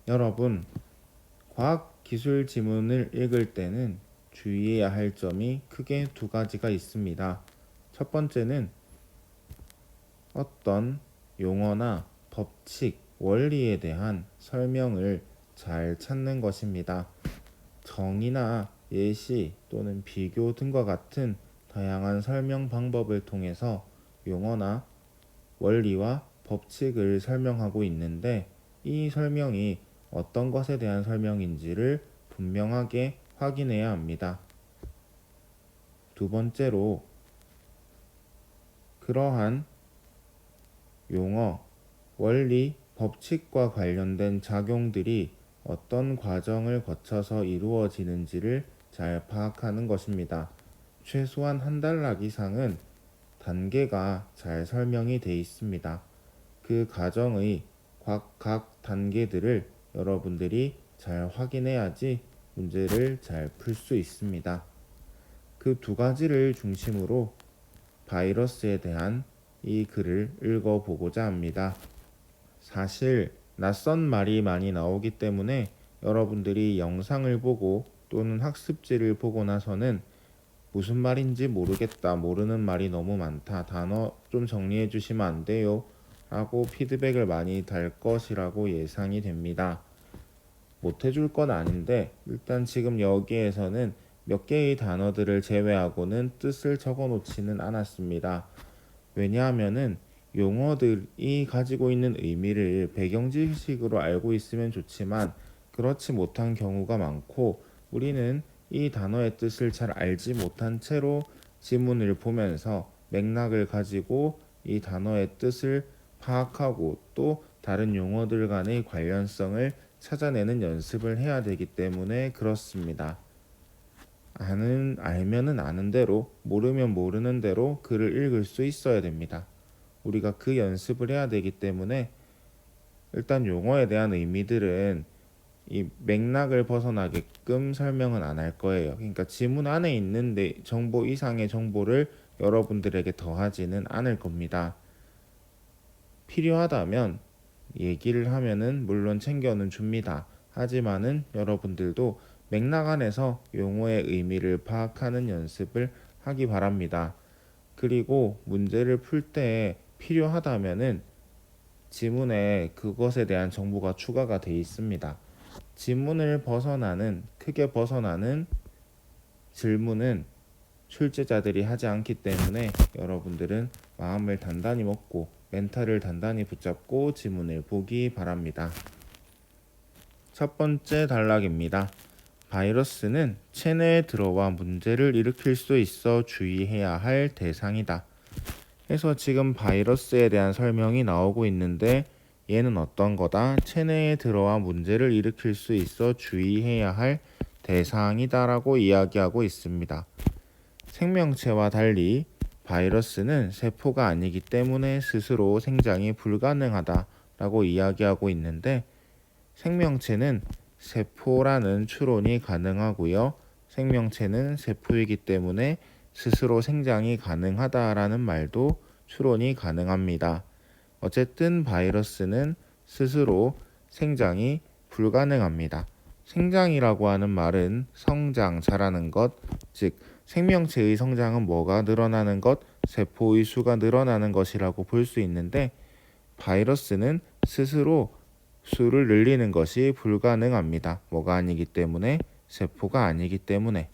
여러분, 과학기술 지문을 읽을 때는 주의해야 할 점이 크게 두 가지가 있습니다. 첫 번째는 어떤 용어나 법칙, 원리에 대한 설명을 잘 찾는 것입니다. 정의나 예시 또는 비교 등과 같은 다양한 설명 방법을 통해서 용어나 원리와 법칙을 설명하고 있는데 이 설명이 어떤 것에 대한 설명인지를 분명하게 확인해야 합니다. 두 번째로 그러한 용어, 원리, 법칙과 관련된 작용들이 어떤 과정을 거쳐서 이루어지는지를 잘 파악하는 것입니다. 최소한 한 단락 이상은 단계가 잘 설명이 되어 있습니다. 그 과정의 각 단계들을 여러분들이 잘 확인해야지 문제를 잘 풀 수 있습니다. 그 두 가지를 중심으로 바이러스에 대한 이 글을 읽어보고자 합니다. 사실 낯선 말이 많이 나오기 때문에 여러분들이 영상을 보고 또는 학습지를 보고 나서는 무슨 말인지 모르겠다, 모르는 말이 너무 많다, 단어 좀 정리해 주시면 안 돼요? 라고 피드백을 많이 달 것이라고 예상이 됩니다. 못 해줄 건 아닌데 일단 지금 여기에서는 몇 개의 단어들을 제외하고는 뜻을 적어 놓지는 않았습니다. 왜냐하면은 용어들이 가지고 있는 의미를 배경 지식으로 알고 있으면 좋지만 그렇지 못한 경우가 많고 우리는 이 단어의 뜻을 잘 알지 못한 채로 지문을 보면서 맥락을 가지고 이 단어의 뜻을 파악하고 또 다른 용어들 간의 관련성을 찾아내는 연습을 해야 되기 때문에 그렇습니다. 알면은 아는 대로, 모르면 모르는 대로 글을 읽을 수 있어야 됩니다. 우리가 그 연습을 해야 되기 때문에 일단 용어에 대한 의미들은 이 맥락을 벗어나게끔 설명은 안 할 거예요. 그러니까 지문 안에 있는 정보 이상의 정보를 여러분들에게 더하지는 않을 겁니다. 필요하다면 얘기를 하면은 물론 챙겨는 줍니다. 하지만은 여러분들도 맥락 안에서 용어의 의미를 파악하는 연습을 하기 바랍니다. 그리고 문제를 풀 때 필요하다면은 지문에 그것에 대한 정보가 추가가 되어 있습니다. 지문을 크게 벗어나는 질문은 출제자들이 하지 않기 때문에 여러분들은 마음을 단단히 먹고 멘탈을 단단히 붙잡고 지문을 보기 바랍니다. 첫 번째 단락입니다. 바이러스는 체내에 들어와 문제를 일으킬 수 있어 주의해야 할 대상이다. 그래서 지금 바이러스에 대한 설명이 나오고 있는데 얘는 어떤 거다? 체내에 들어와 문제를 일으킬 수 있어 주의해야 할 대상이다라고 이야기하고 있습니다. 생명체와 달리 바이러스는 세포가 아니기 때문에 스스로 생장이 불가능하다라고 이야기하고 있는데 생명체는 세포라는 추론이 가능하고요. 생명체는 세포이기 때문에 스스로 생장이 가능하다라는 말도 추론이 가능합니다. 어쨌든 바이러스는 스스로 생장이 불가능합니다. 생장이라고 하는 말은 성장, 자라는 것, 즉 생명체의 성장은 뭐가 늘어나는 것? 세포의 수가 늘어나는 것이라고 볼 수 있는데 바이러스는 스스로 수를 늘리는 것이 불가능합니다. 뭐가 아니기 때문에? 세포가 아니기 때문에.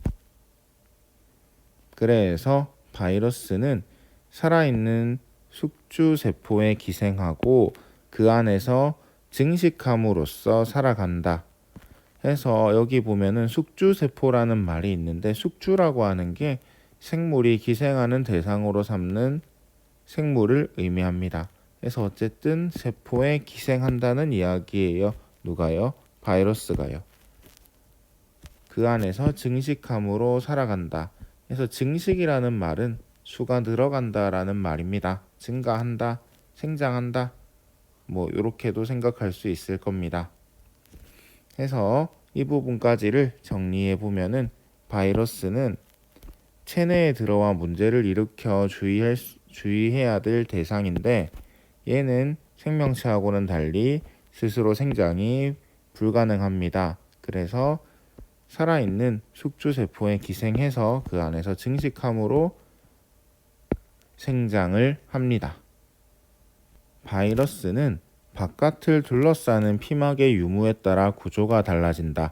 그래서 바이러스는 살아있는 숙주 세포에 기생하고 그 안에서 증식함으로써 살아간다. 해서 여기 보면은 숙주세포라는 말이 있는데 숙주라고 하는 게 생물이 기생하는 대상으로 삼는 생물을 의미합니다. 그래서 어쨌든 세포에 기생한다는 이야기예요. 누가요? 바이러스가요. 그 안에서 증식함으로 살아간다. 그래서 증식이라는 말은 수가 늘어간다라는 말입니다. 증가한다, 생장한다. 뭐 이렇게도 생각할 수 있을 겁니다. 해서 이 부분까지를 정리해 보면은 바이러스는 체내에 들어와 문제를 일으켜 주의해야 될 대상인데 얘는 생명체하고는 달리 스스로 생장이 불가능합니다. 그래서 살아있는 숙주세포에 기생해서 그 안에서 증식함으로 생장을 합니다. 바이러스는 바깥을 둘러싸는 피막의 유무에 따라 구조가 달라진다.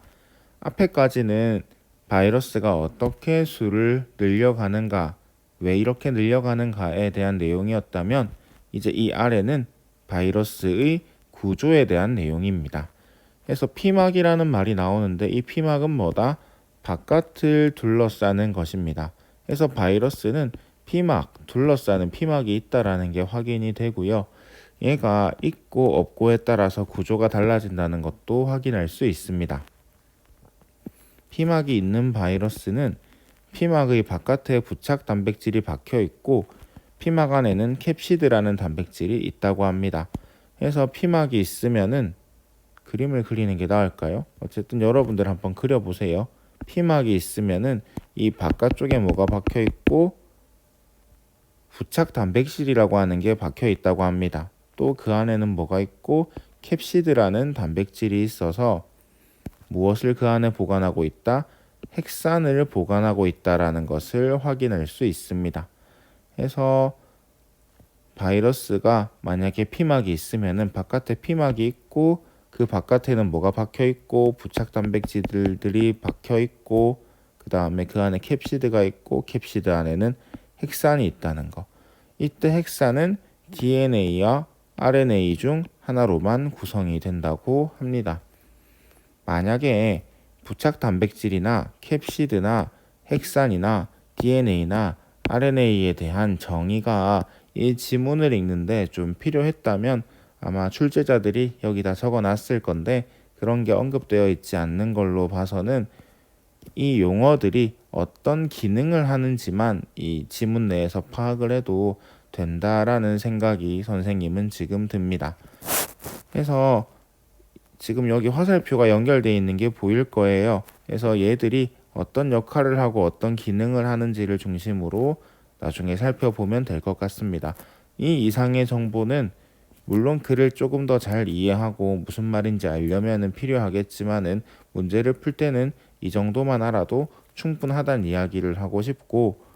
앞에까지는 바이러스가 어떻게 수를 늘려가는가, 왜 이렇게 늘려가는가에 대한 내용이었다면 이제 이 아래는 바이러스의 구조에 대한 내용입니다. 그래서 피막이라는 말이 나오는데 이 피막은 뭐다? 바깥을 둘러싸는 것입니다. 그래서 바이러스는 피막, 둘러싸는 피막이 있다라는 게 확인이 되고요. 얘가 있고 없고에 따라서 구조가 달라진다는 것도 확인할 수 있습니다. 피막이 있는 바이러스는 피막의 바깥에 부착 단백질이 박혀 있고 피막 안에는 캡시드라는 단백질이 있다고 합니다. 그래서 피막이 있으면은 그림을 그리는 게 나을까요? 어쨌든 여러분들 한번 그려보세요. 피막이 있으면은 이 바깥쪽에 뭐가 박혀 있고 부착 단백질이라고 하는 게 박혀 있다고 합니다. 또 그 안에는 뭐가 있고 캡시드라는 단백질이 있어서 무엇을 그 안에 보관하고 있다? 핵산을 보관하고 있다라는 것을 확인할 수 있습니다. 그래서 바이러스가 만약에 피막이 있으면은 바깥에 피막이 있고 그 바깥에는 뭐가 박혀 있고 부착 단백질들이 박혀 있고 그 다음에 그 안에 캡시드가 있고 캡시드 안에는 핵산이 있다는 거. 이때 핵산은 DNA와 RNA 중 하나로만 구성이 된다고 합니다. 만약에 부착 단백질이나 캡시드나 핵산이나 DNA나 RNA에 대한 정의가 이 지문을 읽는데 좀 필요했다면 아마 출제자들이 여기다 적어놨을 건데 그런 게 언급되어 있지 않는 걸로 봐서는 이 용어들이 어떤 기능을 하는지만 이 지문 내에서 파악을 해도 된다라는 생각이 선생님은 지금 듭니다. 그래서 지금 여기 화살표가 연결되어 있는 게 보일 거예요. 그래서 얘들이 어떤 역할을 하고 어떤 기능을 하는지를 중심으로 나중에 살펴보면 될 것 같습니다. 이 이상의 정보는 물론 글을 조금 더 잘 이해하고 무슨 말인지 알려면 필요하겠지만은 문제를 풀 때는 이 정도만 알아도 충분하다는 이야기를 하고 싶고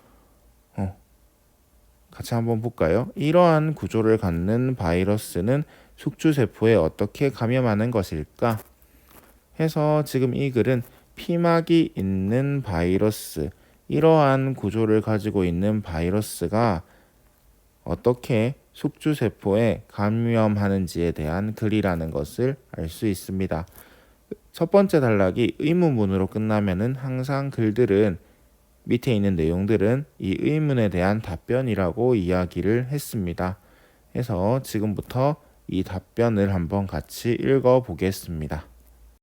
같이 한번 볼까요? 이러한 구조를 갖는 바이러스는 숙주세포에 어떻게 감염하는 것일까? 해서 지금 이 글은 피막이 있는 바이러스, 이러한 구조를 가지고 있는 바이러스가 어떻게 숙주세포에 감염하는지에 대한 글이라는 것을 알 수 있습니다. 첫 번째 단락이 의문문으로 끝나면은 항상 글들은 밑에 있는 내용들은 이 의문에 대한 답변이라고 이야기를 했습니다. 그래서 지금부터 이 답변을 한번 같이 읽어 보겠습니다.